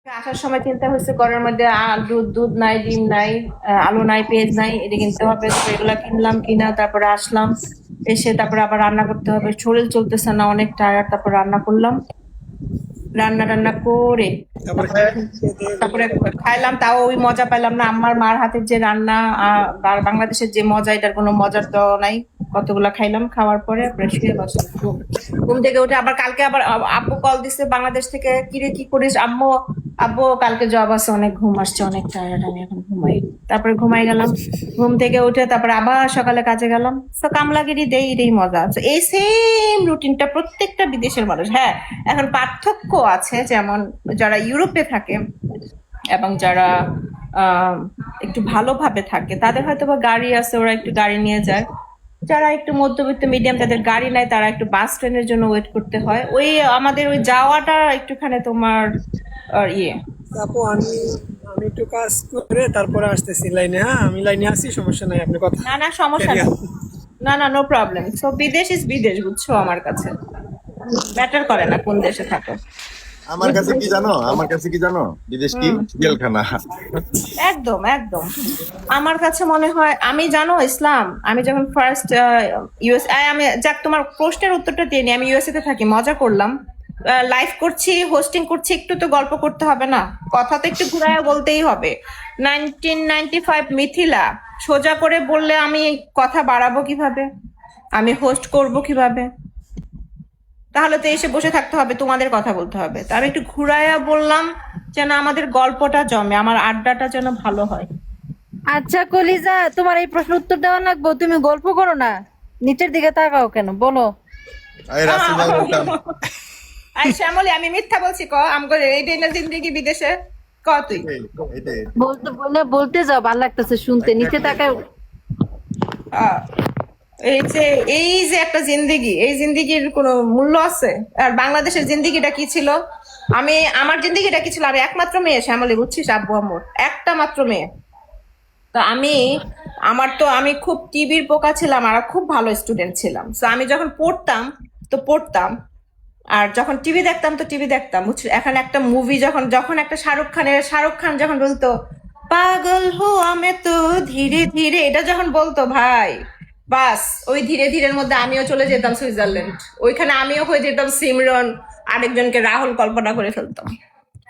আসার সময় চিন্তা হয়েছে ঘরের মধ্যে দুধ দুধ নাই, ডিম নাই, আলু নাই, পেঁয়াজ নাই, এটা কিনতে হবে। তো এগুলা কিনলাম, কিনা তারপরে আসলাম, এসে তারপরে আবার রান্না করতে হবে। শরীর চলতেছে না, অনেক টায়ার্ড। তারপর রান্না করলাম, রান্না টান্না করে তারপরে তারপরে তারপরে খাইলাম। তাও ওই মজা পাইলাম না। আমার মার হাতের যে রান্না আর বাংলাদেশের যে মজা, এটার কোনো মজার তো নাই। কতগুলা খাইলাম, খাওয়ার পরে পরে শুয়ে বসলাম। ঘুম ঘুম থেকে উঠে আবার কালকে আবার আব্বু কল দিছে বাংলাদেশ থেকে, কিরে কি করিস আম্মু? আব্বু কালকে জব আছে, অনেক ঘুম আসছে, অনেক টায়ার্ড, আমি এখন ঘুমাই। তারপরে ঘুমাই গেলাম। ঘুম থেকে উঠে তারপরে আবার সকালে কাজে গেলাম। তো কামলাগিরি দেই, এটাই মজা। তো এই সেম রুটিনটা প্রত্যেকটা বিদেশের মানুষ। হ্যাঁ, এখন পার্থক্য আছে, যেমন যারা ইউরোপে থাকে এবং যারা আহ একটু ভালোভাবে থাকে, তাদের হয়তো বা গাড়ি আছে, ওরা একটু গাড়ি নিয়ে যায়। যারা একটু মধ্যবিত্ত মিডিয়াম, যাদের গাড়ি নাই, তারা একটু বাস ট্রেনের জন্য ওয়েট করতে হয়। ওই আমাদের ওই যাওয়াটা একটুখানি তোমার ইয়ে। আপু আমি আমি একটু কাজ করে তারপরে আসতেছি লাইনে। হ্যাঁ, আমি লাইনে আছি, সমস্যা নাই, আপনি কথা না না, সমস্যা ক্যারিয়ার। নেই। না না, নো প্রবলেম। সো বিদেশ ইজ বিদেশ, বুঝছো? আমার কাছে ম্যাটার করে না কোন দেশে থাকো। আমার কাছে কি জানো, আমার কাছে কি জানো, বিদেশ কি হুম, জেলখানা। একদম একদম। আমার কাছে মনে হয়, আমি জানো ইসলাম, আমি যখন ফার্স্ট ইউএস, আমি যাক তোমার প্রশ্নের উত্তরটা দিয়ে নি। আমি ইউএসএ তে থাকি, মজা করলাম। লাইভ করছি, হোস্টিং করছি, একটু তো গল্প করতে হবে না? কথা তো একটু ঘুরায় বলতেই হবে। 1995 মিথিলা, সোজা করে বললে আমি কথা বাড়াবো কিভাবে? আমি হোস্ট করব কিভাবে? তাহলে তো এসে বসে থাকতে হবে, তোমাদের কথা বলতে হবে। তা আমি একটু ঘুরাইয়া বললাম, যেন আমাদের গল্পটা জমে, আমার আড্ডাটা যেন ভালো হয়। আচ্ছা কলিজা, তোমার এই প্রশ্ন উত্তর দেওয়া লাগবে, তুমি গল্প করো না, নিচের দিকে তাকাও কেন বলো। এই রাসেল ভাই বলতাম। আই শ্যামলী, আমি মিথ্যা বলছি? ক আমগো এইটাই না জিন্দেগি বিদেশে? ক তুই। এটাই এটাই। বলতে বলে বলতে যাও, ভাল লাগতেছে শুনতে, নিচে তাকাও। আহ, এই যে একটা জিন্দেগি, এই জিন্দেগির কোনো মূল্য আছে? আর বাংলাদেশের জিন্দেগিটা কি ছিল? আমার জিন্দেগিটা কি ছিল? আমি একমাত্র মেয়ে শ্যামলী, বুঝছিস? আব্বু আম্মুর একটা মাত্র মেয়ে। তো আমি খুব টিভির পোকা ছিলাম, আর খুব ভালো স্টুডেন্ট ছিলাম। তো আমি যখন পড়তাম তো পড়তাম, আর যখন টিভি দেখতাম তো টিভি দেখতাম, বুঝছো? এখন একটা মুভি, যখন যখন একটা শাহরুখ খান যখন বলতো পাগল হো আমি তো ধীরে ধীরে, এটা যখন বলতো ভাই, বাস ওই ধীরে ধীরের মধ্যে আমিও চলে যেতাম সুইজারল্যান্ড। ওইখানে আমিও হয়ে যেতাম সিমরন, আরেকজনকে রাহুল কল্পনা করে ফেলতাম।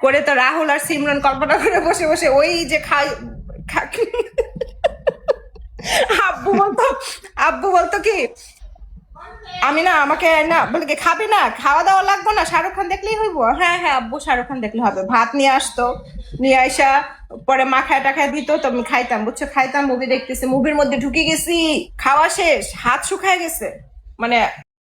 করে তো রাহুল আর সিমরন কল্পনা করে বসে বসে ওই যে আব্বু বলতো আব্বু বলতো কি, আমি না, আমাকে না বলে কি, খাবি না, খাওয়া দাওয়া লাগবে না, শাহরুখ খান দেখলেই হইব। হ্যাঁ হ্যাঁ আব্বু, শাহরুখ খান দেখলে হবে। ভাত নিয়ে আসতো, নিয়ে আইসা পরে মাখায় টাখায় দিত, তো আমি খাইতাম, বুঝছো? খাইতাম, মুভি দেখতেছি, মুভির মধ্যে ঢুকে গেছি, খাওয়া শেষ, হাত শুকায় গেছে, মানে